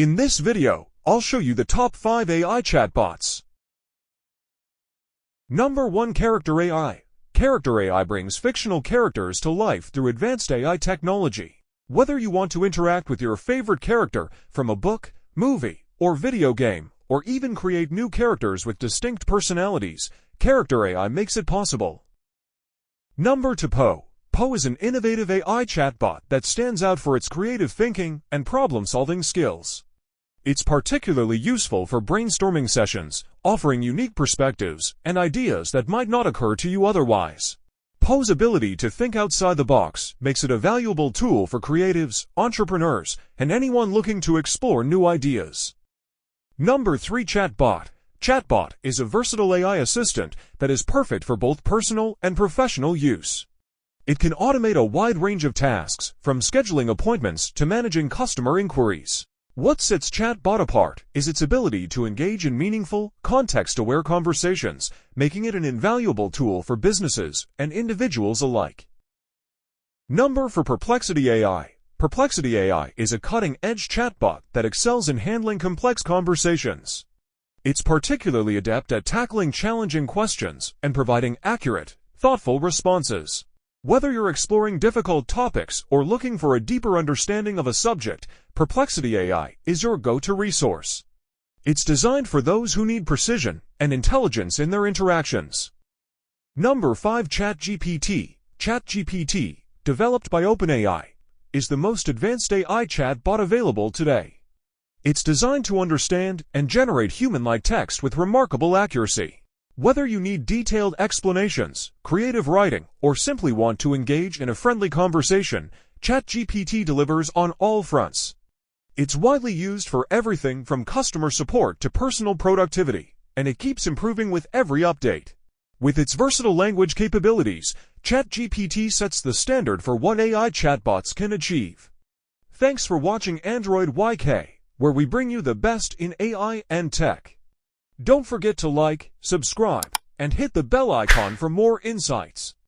In this video, I'll show you the top 5 AI chatbots. Number 1. Character AI. Character AI brings fictional characters to life through advanced AI technology. Whether you want to interact with your favorite character from a book, movie, or video game, or even create new characters with distinct personalities, Character AI makes it possible. Number 2. Poe. Poe is an innovative AI chatbot that stands out for its creative thinking and problem-solving skills. It's particularly useful for brainstorming sessions, offering unique perspectives and ideas that might not occur to you otherwise. Poe's ability to think outside the box makes it a valuable tool for creatives, entrepreneurs, and anyone looking to explore new ideas. Number 3. Chatbot. Chatbot is a versatile AI assistant that is perfect for both personal and professional use. It can automate a wide range of tasks, from scheduling appointments to managing customer inquiries. What sets Chatbot apart is its ability to engage in meaningful, context-aware conversations, making it an invaluable tool for businesses and individuals alike. Number 4. Perplexity AI. Perplexity AI is a cutting-edge chatbot that excels in handling complex conversations. It's particularly adept at tackling challenging questions and providing accurate, thoughtful responses. Whether you're exploring difficult topics or looking for a deeper understanding of a subject, Perplexity AI is your go-to resource. It's designed for those who need precision and intelligence in their interactions. Number 5. ChatGPT. ChatGPT, developed by OpenAI, is the most advanced AI chatbot available today. It's designed to understand and generate human-like text with remarkable accuracy. Whether you need detailed explanations, creative writing, or simply want to engage in a friendly conversation, ChatGPT delivers on all fronts. It's widely used for everything from customer support to personal productivity, and it keeps improving with every update. With its versatile language capabilities, ChatGPT sets the standard for what AI chatbots can achieve. Thanks for watching Android YK, where we bring you the best in AI and tech. Don't forget to like, subscribe, and hit the bell icon for more insights.